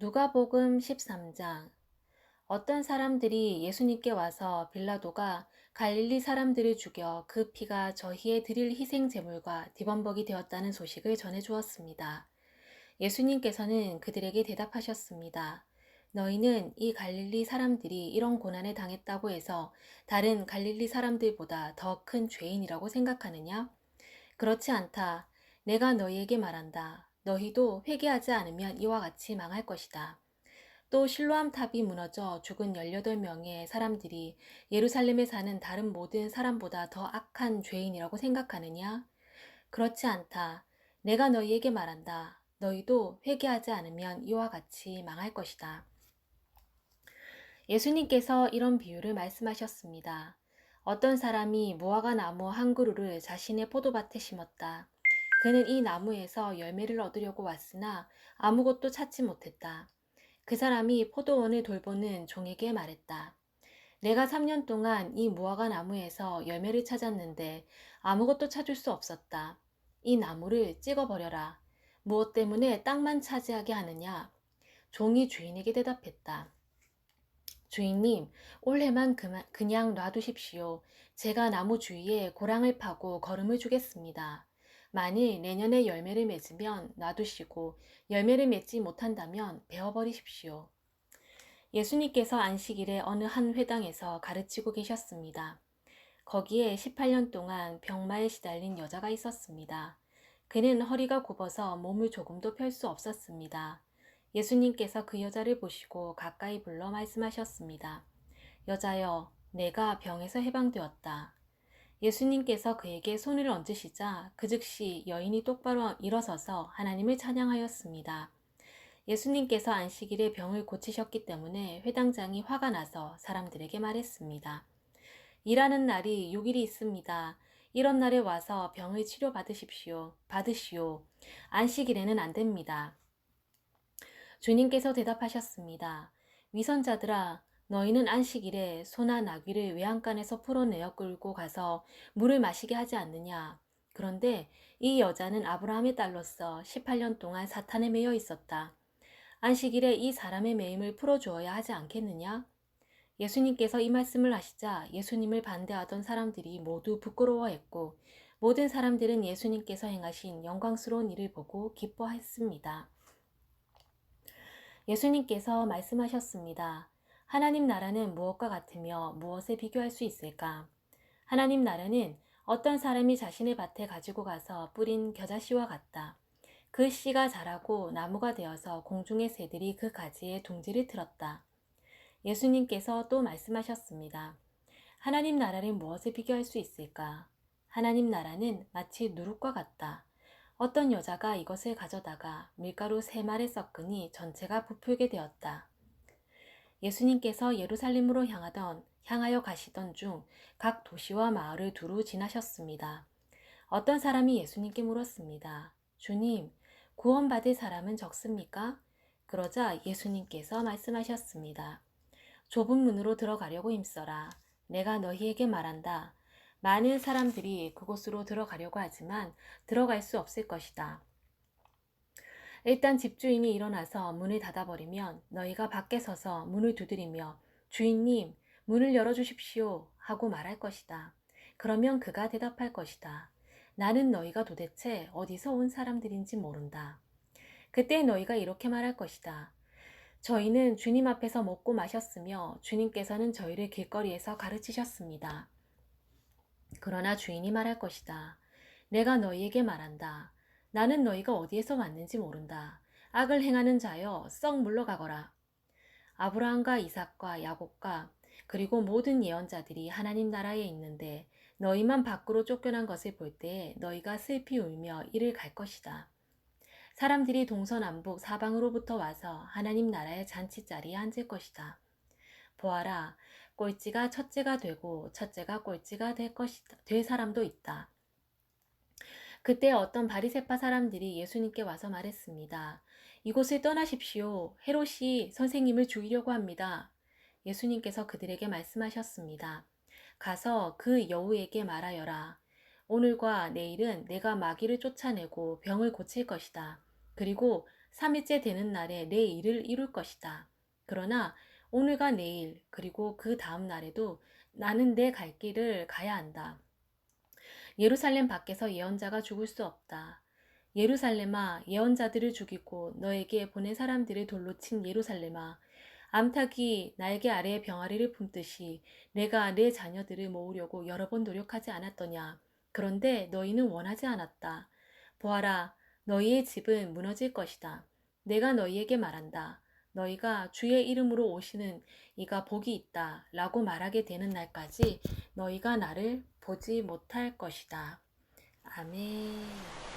누가복음 13장. 어떤 사람들이 예수님께 와서 빌라도가 갈릴리 사람들을 죽여 그 피가 저희의 드릴 희생 제물과 뒤범벅이 되었다는 소식을 전해 주었습니다. 예수님께서는 그들에게 대답하셨습니다. 너희는 이 갈릴리 사람들이 이런 고난을 당했다고 해서 다른 갈릴리 사람들보다 더 큰 죄인이라고 생각하느냐? 그렇지 않다. 내가 너희에게 말한다. 너희도 회개하지 않으면 이와 같이 망할 것이다. 또 실로암 탑이 무너져 죽은 18명의 사람들이 예루살렘에 사는 다른 모든 사람보다 더 악한 죄인이라고 생각하느냐? 그렇지 않다. 내가 너희에게 말한다. 너희도 회개하지 않으면 이와 같이 망할 것이다. 예수님께서 이런 비유를 말씀하셨습니다. 어떤 사람이 무화과 나무 한 그루를 자신의 포도밭에 심었다. 그는 이 나무에서 열매를 얻으려고 왔으나 아무것도 찾지 못했다. 그 사람이 포도원을 돌보는 종에게 말했다. 내가 3년 동안 이 무화과 나무에서 열매를 찾았는데 아무것도 찾을 수 없었다. 이 나무를 찍어버려라. 무엇 때문에 땅만 차지하게 하느냐? 종이 주인에게 대답했다. 주인님, 올해만 그냥 놔두십시오. 제가 나무 주위에 고랑을 파고 거름을 주겠습니다. 만일 내년에 열매를 맺으면 놔두시고 열매를 맺지 못한다면 베어버리십시오. 예수님께서 안식일에 어느 한 회당에서 가르치고 계셨습니다. 거기에 18년 동안 병마에 시달린 여자가 있었습니다. 그는 허리가 굽어서 몸을 조금도 펼 수 없었습니다. 예수님께서 그 여자를 보시고 가까이 불러 말씀하셨습니다. 여자여, 내가 병에서 해방되었다. 예수님께서 그에게 손을 얹으시자 그 즉시 여인이 똑바로 일어서서 하나님을 찬양하였습니다. 예수님께서 안식일에 병을 고치셨기 때문에 회당장이 화가 나서 사람들에게 말했습니다. 일하는 날이 6일이 있습니다. 이런 날에 와서 병을 받으시오. 안식일에는 안 됩니다. 주님께서 대답하셨습니다. 위선자들아, 너희는 안식일에 소나 나귀를 외양간에서 풀어내어 끌고 가서 물을 마시게 하지 않느냐. 그런데 이 여자는 아브라함의 딸로서 18년 동안 사탄에 매여 있었다. 안식일에 이 사람의 매임을 풀어주어야 하지 않겠느냐? 예수님께서 이 말씀을 하시자 예수님을 반대하던 사람들이 모두 부끄러워했고 모든 사람들은 예수님께서 행하신 영광스러운 일을 보고 기뻐했습니다. 예수님께서 말씀하셨습니다. 하나님 나라는 무엇과 같으며 무엇에 비교할 수 있을까? 하나님 나라는 어떤 사람이 자신의 밭에 가지고 가서 뿌린 겨자씨와 같다. 그 씨가 자라고 나무가 되어서 공중의 새들이 그 가지에 둥지를 틀었다. 예수님께서 또 말씀하셨습니다. 하나님 나라를 무엇에 비교할 수 있을까? 하나님 나라는 마치 누룩과 같다. 어떤 여자가 이것을 가져다가 밀가루 3말에 섞으니 전체가 부풀게 되었다. 예수님께서 예루살렘으로 향하여 가시던 중 각 도시와 마을을 두루 지나셨습니다. 어떤 사람이 예수님께 물었습니다. 주님, 구원받을 사람은 적습니까? 그러자 예수님께서 말씀하셨습니다. 좁은 문으로 들어가려고 힘써라. 내가 너희에게 말한다. 많은 사람들이 그곳으로 들어가려고 하지만 들어갈 수 없을 것이다. 일단 집주인이 일어나서 문을 닫아버리면 너희가 밖에 서서 문을 두드리며 주인님, 문을 열어주십시오 하고 말할 것이다. 그러면 그가 대답할 것이다. 나는 너희가 도대체 어디서 온 사람들인지 모른다. 그때 너희가 이렇게 말할 것이다. 저희는 주님 앞에서 먹고 마셨으며 주님께서는 저희를 길거리에서 가르치셨습니다. 그러나 주인이 말할 것이다. 내가 너희에게 말한다. 나는 너희가 어디에서 왔는지 모른다. 악을 행하는 자여, 썩 물러가거라. 아브라함과 이삭과 야곱과 그리고 모든 예언자들이 하나님 나라에 있는데 너희만 밖으로 쫓겨난 것을 볼 때에 너희가 슬피 울며 이를 갈 것이다. 사람들이 동서남북 사방으로부터 와서 하나님 나라의 잔치자리에 앉을 것이다. 보아라, 꼴찌가 첫째가 되고 첫째가 꼴찌가 될 사람도 있다. 그때 어떤 바리새파 사람들이 예수님께 와서 말했습니다. 이곳을 떠나십시오. 헤롯이 선생님을 죽이려고 합니다. 예수님께서 그들에게 말씀하셨습니다. 가서 그 여우에게 말하여라. 오늘과 내일은 내가 마귀를 쫓아내고 병을 고칠 것이다. 그리고 3일째 되는 날에 내 일을 이룰 것이다. 그러나 오늘과 내일 그리고 그 다음 날에도 나는 내 갈 길을 가야 한다. 예루살렘 밖에서 예언자가 죽을 수 없다. 예루살렘아, 예언자들을 죽이고 너에게 보낸 사람들을 돌로 친 예루살렘아, 암탉이 날개 아래에 병아리를 품듯이 내가 내 자녀들을 모으려고 여러 번 노력하지 않았더냐. 그런데 너희는 원하지 않았다. 보아라, 너희의 집은 무너질 것이다. 내가 너희에게 말한다. 너희가 주의 이름으로 오시는 이가 복이 있다 라고 말하게 되는 날까지 너희가 나를 보지 못할 것이다. 아멘.